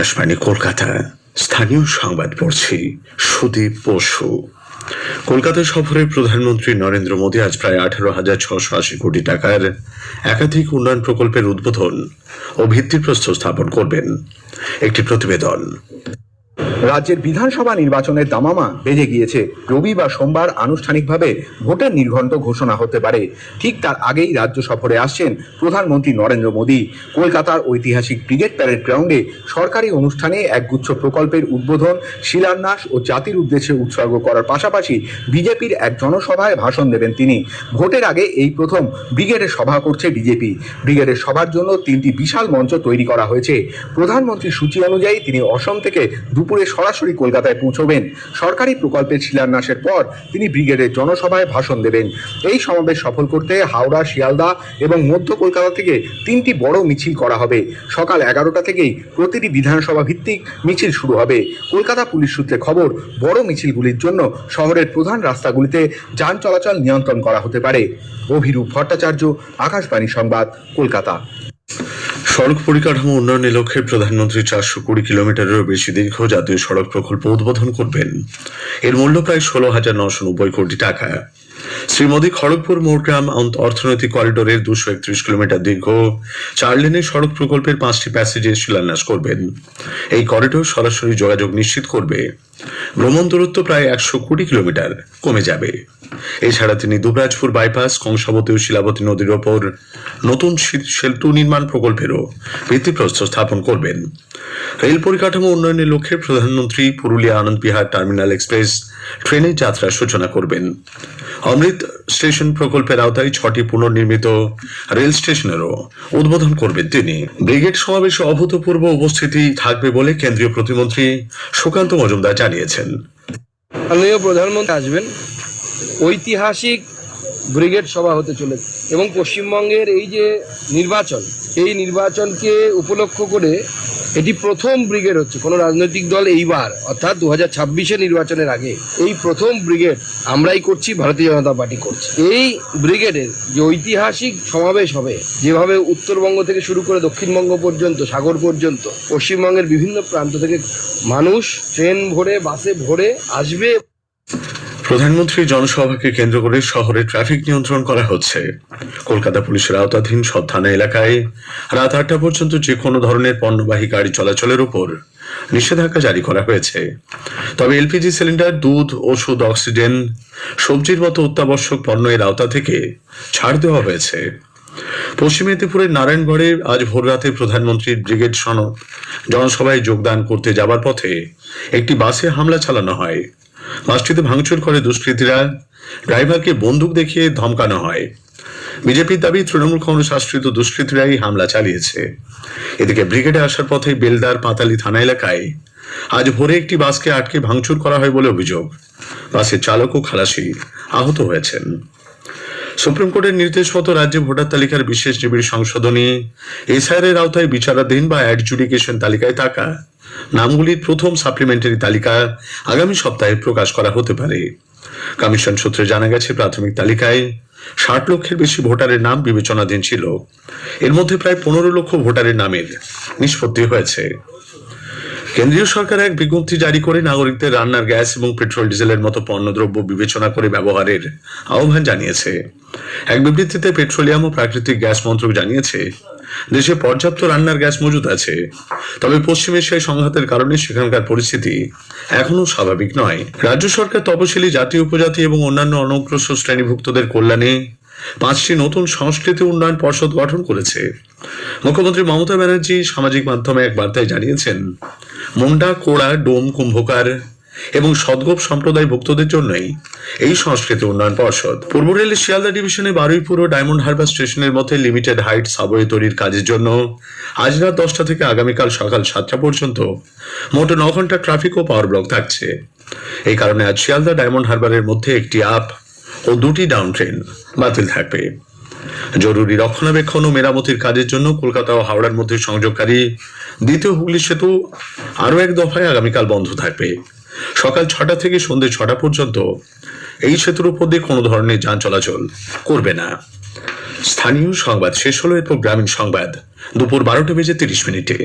আকাশবাণী কলকাতা স্থানীয় সংবাদ পড়ছি সুদীপ বসু। কলকাতা সফরে প্রধানমন্ত্রী নরেন্দ্র মোদী আজ প্রায় 18,680 কোটি টাকার একাধিক উন্নয়ন প্রকল্পের উদ্বোধন ও ভিত্তিপ্রস্তর স্থাপন করবেন। একটি প্রতিবেদন। রাজ্যের বিধানসভা নির্বাচনের দামামা বেজে গিয়েছে। রবি বা সোমবার আনুষ্ঠানিকভাবে ভোটের নির্ঘণ্ট ঘোষণা হতে পারে। ঠিক তার আগেই রাজ্য সফরে আসছেন প্রধানমন্ত্রী নরেন্দ্র মোদী। কলকাতার ঐতিহাসিক ব্রিগেড প্যারেড গ্রাউন্ডে সরকারি অনুষ্ঠানে একগুচ্ছ প্রকল্পের উদ্বোধন, শিলান্যাস ও জাতির উদ্দেশ্যে উৎসর্গ করার পাশাপাশি বিজেপির এক জনসভায় ভাষণ দেবেন তিনি। ভোটের আগে এই প্রথম ব্রিগেডের সভা করছে বিজেপি। ব্রিগেডের সভার জন্য 3টি বিশাল মঞ্চ তৈরি করা হয়েছে। প্রধানমন্ত্রীর সূচি অনুযায়ী তিনি অসম থেকে দুপুরে সরাসরি কলকাতায় পৌঁছবেন। সরকারি প্রকল্পের শিলান্যাসের পর তিনি ব্রিগেডের জনসভায় ভাষণ দেবেন। এই সমাবেশ সফল করতে হাওড়া, শিয়ালদা এবং মধ্য কলকাতা থেকে 3টি বড় মিছিল করা হবে। সকাল 11টা থেকেই প্রতিটি বিধানসভা ভিত্তিক মিছিল শুরু হবে। কলকাতা পুলিশ সূত্রে খবর, বড় মিছিলগুলির জন্য শহরের প্রধান রাস্তাগুলিতে যান চলাচল নিয়ন্ত্রণ করা হতে পারে। অভিরূপ ভট্টাচার্য, আকাশবাণী সংবাদ, কলকাতা। সড়ক পরিকাঠামো উন্নয়নের লক্ষ্যে প্রধানমন্ত্রী 420 কিলোমিটারেরও বেশি দীর্ঘ জাতীয় সড়ক প্রকল্প উদ্বোধন করবেন। এর মূল্য প্রায় 16,990 কোটি টাকা। শ্রী মোদী খড়গপুর মোরগ্রাম অর্থনৈতিক করিডোরের 231 কিলোমিটার দীর্ঘ 4 লেনের সড়ক প্রকল্পের 5টি প্যাসেজের শিলান্যাস করবেন। এই করিডোর সরাসরি যোগাযোগ নিশ্চিত করবে। ভ্রমণ দূরত্ব প্রায় 120 কিলোমিটার কমে যাবে। এছাড়া তিনি দুবরাজপুর বাইপাস, কংসাবতী ও শিলাবতী নদীর ওপর নতুন সেতু নির্মাণ প্রকল্পেরও ভিত্তিপ্রস্তর স্থাপন করবেন। রেল পরিকাঠামো উন্নয়নের লক্ষ্যে প্রধানমন্ত্রী পুরুলিয়া আনন্দ বিহার টার্মিনাল এক্সপ্রেস ট্রেনের যাত্রার সূচনা করবেন। অমৃত স্টেশন প্রকল্পের আওতায় 6টি পুনর্নির্মিত রেল স্টেশনেরও উদ্বোধন করবেন তিনি। ব্রিগেড সমাবেশে অভূতপূর্ব উপস্থিতি থাকবে বলে কেন্দ্রীয় প্রতিমন্ত্রী সুকান্ত মজুমদার জানিয়েছেন। মাননীয় প্রধানমন্ত্রী আসবেন। ঐতিহাসিক ব্রিগেড সভা হতে চলেছে এবং পশ্চিমবঙ্গের এই যে নির্বাচন, এই নির্বাচনকে উপলক্ষ করে এটি প্রথম ব্রিগেড হচ্ছে। কোনো রাজনৈতিক দল এইবার অর্থাৎ 2026-এর নির্বাচনের আগে এই প্রথম ব্রিগেড আমরাই করছি, ভারতীয় জনতা পার্টি করছে। এই ব্রিগেডের যে ঐতিহাসিক সমাবেশ হবে, যেভাবে উত্তরবঙ্গ থেকে শুরু করে দক্ষিণবঙ্গ পর্যন্ত, সাগর পর্যন্ত পশ্চিমবঙ্গের বিভিন্ন প্রান্ত থেকে মানুষ ট্রেন ভরে, বাসে ভরে আসবে। প্রধানমন্ত্রীর জনসভাকে কেন্দ্র করে শহরে ট্রাফিক নিয়ন্ত্রণ করা হচ্ছে। কলকাতা পুলিশের আওতাধীন সব থানা এলাকায় রাত 8টা পর্যন্ত যে কোনো ধরনের পণ্যবাহী গাড়ি চলাচলের উপর নিষেধাজ্ঞা জারি করা হয়েছে। তবে এলপিজি সিলিন্ডার, দুধ, ওষুধ, অক্সিজেন, সবজির মতো অত্যাবশ্যক পণ্য এর আওতা থেকে ছাড় দেওয়া হয়েছে। পশ্চিম মেদিনীপুরের নারায়ণগড়ে আজ ভোররাতে প্রধানমন্ত্রীর ব্রিগেড জনসভায় যোগদান করতে যাবার পথে একটি বাসে হামলা চালানো হয়। বাসটিতে ভাঙচুর করে দুষ্কৃতীরা। ড্রাইভারকে বন্দুক দেখিয়ে ধমকানো হয়। বিজেপির দাবি তৃণমূল কংগ্রেস আশ্রিত দুষ্কৃতীরাই হামলা চালিয়েছে। এদিকে ব্রিগেডে আসার পথে বেলদার পাতালি থানা এলাকায় আজ ভোরে একটি বাসকে আটকে ভাঙচুর করা হয় বলে অভিযোগ। বাসের চালক ও খালাসি আহত হয়েছেন। সুপ্রিম কোর্টের নির্দেশ মতো রাজ্যে ভোটার তালিকার বিশেষ নিবিড় সংশোধনী এসআইআর এর আওতায় বিচারাধীন বা অ্যাডজুডিকেশন তালিকায় থাকা নামগুলির প্রথম সাপ্লিমেন্টারি তালিকা আগামী সপ্তাহে প্রকাশ করা হতে পারে। কমিশন সূত্রে জানা গেছে, প্রাথমিক তালিকায় 60 লক্ষের বেশি ভোটারের নাম বিবেচনাধীন ছিল। এর মধ্যে প্রায় 15 লক্ষ ভোটারের নামের নিষ্পত্তি হয়েছে। কেন্দ্রীয় সরকার এক বিজ্ঞপ্তি জারি করে নাগরিকদের রান্নার গ্যাস এবং পেট্রোল ডিজেলের মতো পণ্যদ্রব্য বিবেচনা করে ব্যবহারের আহ্বান জানিয়েছে। এক বিবৃতিতে পেট্রোলিয়াম ও প্রাকৃতিক গ্যাস মন্ত্রক জানিয়েছে, দেশে পর্যাপ্ত রান্নার গ্যাস মজুদ আছে। তবে পশ্চিম এশিয়ায় সংঘাতের কারণে সেখানকার পরিস্থিতি এখনো স্বাভাবিক নয়। রাজ্য সরকার তপশিলি জাতি, উপজাতি এবং অন্যান্য অনগ্রসর শ্রেণীভুক্তদের কল্যাণে 5টি নতুন সংস্কৃতি উন্নয়ন পর্ষদ গঠন করেছে। মুখ্যমন্ত্রী মমতা ব্যানার্জি সামাজিক মাধ্যমে এক বার্তায় জানিয়েছেন, মুন্ডা, কোড়া, ডোম, কুম্ভকার এবং সদগোপ সম্প্রদায় ভুক্তদের জন্যই এই সংস্কৃতি উন্নয়ন পর্ষদ। পূর্ব রেলের শিয়ালদা ডিভিশনে বারুইপুর ও ডায়মন্ড হারবার স্টেশনের মধ্যে লিমিটেড হাইট সাবওয়ে তৈরির কাজের জন্য আজ রাত 10টা থেকে আগামীকাল সকাল 7টা পর্যন্ত মোট 9 ঘন্টা ট্রাফিক ও পাওয়ার ব্লক থাকছে। এই কারণে আজ শিয়ালদা ডায়মন্ড হারবারের মধ্যে একটি আপ ও 2টি ডাউন ট্রেন বাতিল থাকবে। জরুরি রক্ষণাবেক্ষণ ও মেরামতির কাজের জন্য কলকাতা ও হাওড়ার মধ্যে সংযোগকারী দ্বিতীয় হুগলি সেতু আরও এক দফায় আগামীকাল বন্ধ থাকবে। সকাল 6টা থেকে সন্ধ্যে 6টা পর্যন্ত এই সেতুর উপর দিয়ে কোনো ধরনের যান চলাচল করবে না। স্থানীয় সংবাদ শেষ হলো। এরপর গ্রামীণ সংবাদ দুপুর 12টা বেজে 30 মিনিটে।